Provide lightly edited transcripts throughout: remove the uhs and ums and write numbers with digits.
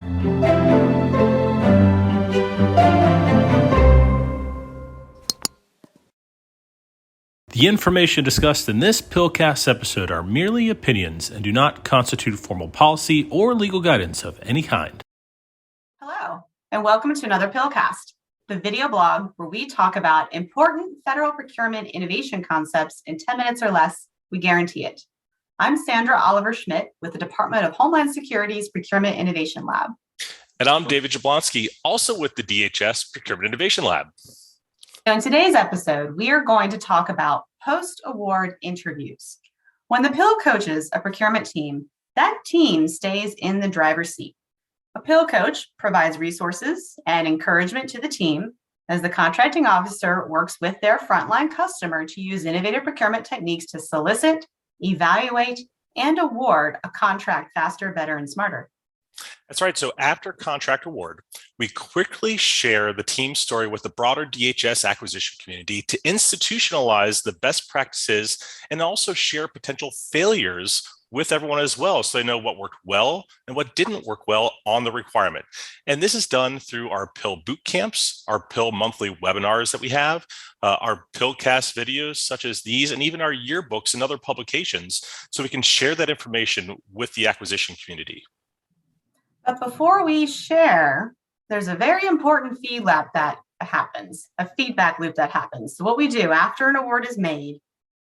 The information discussed in this PILCast episode are merely opinions and do not constitute formal policy or legal guidance of any kind. Hello, and welcome to another PILCast, the video blog where we talk about important federal procurement innovation concepts in 10 minutes or less. We guarantee it. I'm Sandra Oliver Schmidt with the Department of Homeland Security's Procurement Innovation Lab. And I'm David Jablonski, also with the DHS Procurement Innovation Lab. In today's episode, we are going to talk about post-award interviews. When the PIL coaches a procurement team, that team stays in the driver's seat. A PIL coach provides resources and encouragement to the team as the contracting officer works with their frontline customer to use innovative procurement techniques to solicit, evaluate, and award a contract faster, better, and smarter. That's right. So after contract award, we quickly share the team story with the broader DHS acquisition community to institutionalize the best practices and also share potential failures with everyone as well, so they know what worked well and what didn't work well on the requirement. And this is done through our PIL boot camps, our PIL monthly webinars that we have, our PILCast videos such as these, and even our yearbooks and other publications, so we can share that information with the acquisition community. But before we share, there's a very important feedback that happens, a feedback loop that happens. So what we do after an award is made,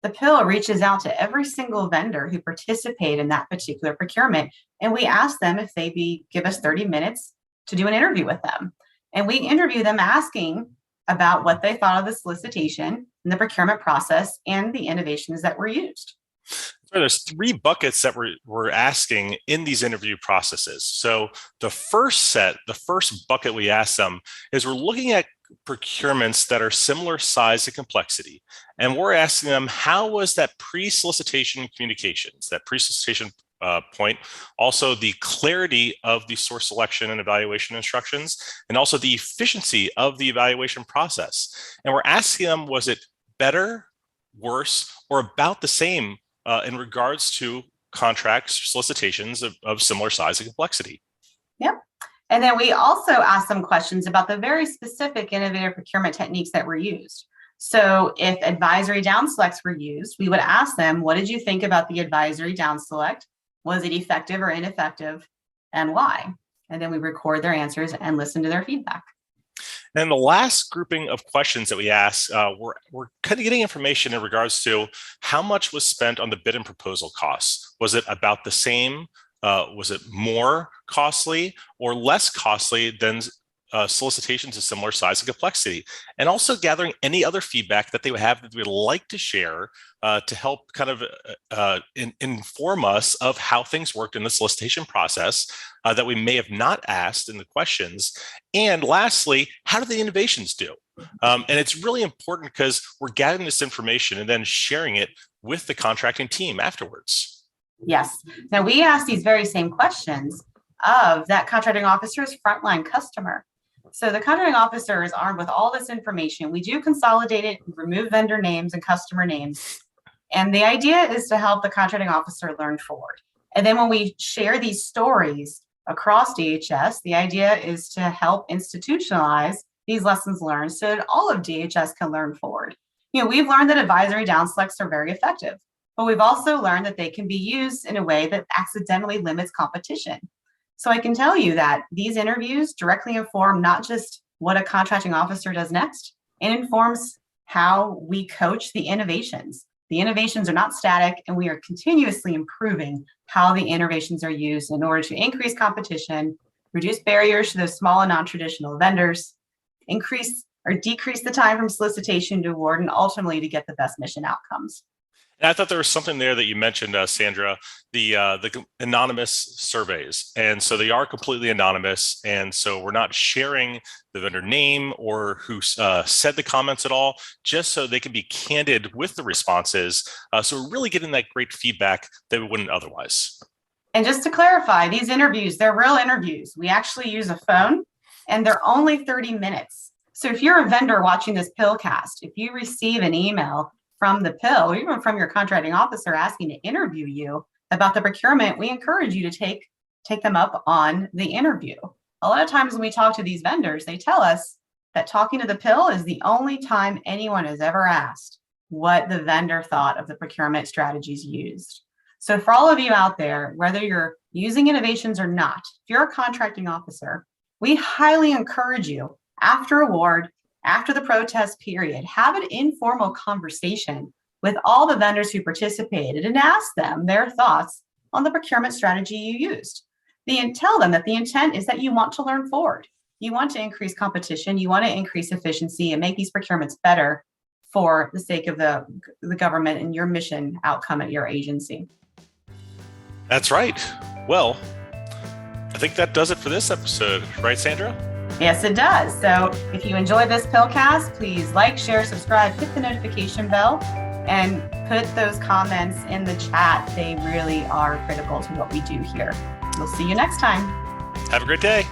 the PIL reaches out to every single vendor who participated in that particular procurement, and we ask them if they give us 30 minutes to do an interview with them. And we interview them asking about what they thought of the solicitation and the procurement process and the innovations that were used. So there's three buckets that we're asking in these interview processes. So the first bucket we ask them is we're looking at procurements that are similar size and complexity. And we're asking them, how was that pre-solicitation communications, that pre-solicitation point, also the clarity of the source selection and evaluation instructions, and also the efficiency of the evaluation process. And we're asking them, was it better, worse, or about the same in regards to contracts, solicitations of similar size and complexity? Yep. And then we also ask them questions about the very specific innovative procurement techniques that were used. So if advisory down selects were used, we would ask them, what did you think about the advisory down select? Was it effective or ineffective, and why? And then we record their answers and listen to their feedback. And the last grouping of questions that we ask, we're kind of getting information in regards to how much was spent on the bid and proposal costs. Was it about the same? Was it more costly or less costly than solicitations of similar size and complexity? And also gathering any other feedback that they would have that they would like to share to help kind of inform us of how things worked in the solicitation process that we may have not asked in the questions. And lastly, how do the innovations do? And it's really important because we're gathering this information and then sharing it with the contracting team afterwards. Yes. Now we ask these very same questions of that contracting officer's frontline customer. So the contracting officer is armed with all this information. We do consolidate it, remove vendor names and customer names. And the idea is to help the contracting officer learn forward. And then when we share these stories across DHS, the idea is to help institutionalize these lessons learned so that all of DHS can learn forward. We've learned that advisory down selects are very effective, but we've also learned that they can be used in a way that accidentally limits competition. So I can tell you that these interviews directly inform not just what a contracting officer does next, it informs how we coach the innovations. The innovations are not static, and we are continuously improving how the innovations are used in order to increase competition, reduce barriers to those small and non-traditional vendors, increase or decrease the time from solicitation to award, and ultimately to get the best mission outcomes. And I thought there was something there that you mentioned, Sandra, the anonymous surveys. And so they are completely anonymous. And so we're not sharing the vendor name or who said the comments at all, just so they can be candid with the responses. So we're really getting that great feedback that we wouldn't otherwise. And just to clarify, these interviews, they're real interviews. We actually use a phone, and they're only 30 minutes. So if you're a vendor watching this PILCast, if you receive an email from the PIL or even from your contracting officer asking to interview you about the procurement, we encourage you to take take them up on the interview. A lot of times when we talk to these vendors, they tell us that talking to the PIL is the only time anyone has ever asked what the vendor thought of the procurement strategies used. So for all of you out there, whether you're using innovations or not, if you're a contracting officer, we highly encourage you after award, after the protest period, have an informal conversation with all the vendors who participated and ask them their thoughts on the procurement strategy you used. Tell them that the intent is that you want to learn forward. You want to increase competition, you want to increase efficiency and make these procurements better for the sake of the government and your mission outcome at your agency. That's right. Well, I think that does it for this episode, right, Sandra? Yes, it does. So if you enjoyed this PILCast, please like, share, subscribe, hit the notification bell, and put those comments in the chat. They really are critical to what we do here. We'll see you next time. Have a great day.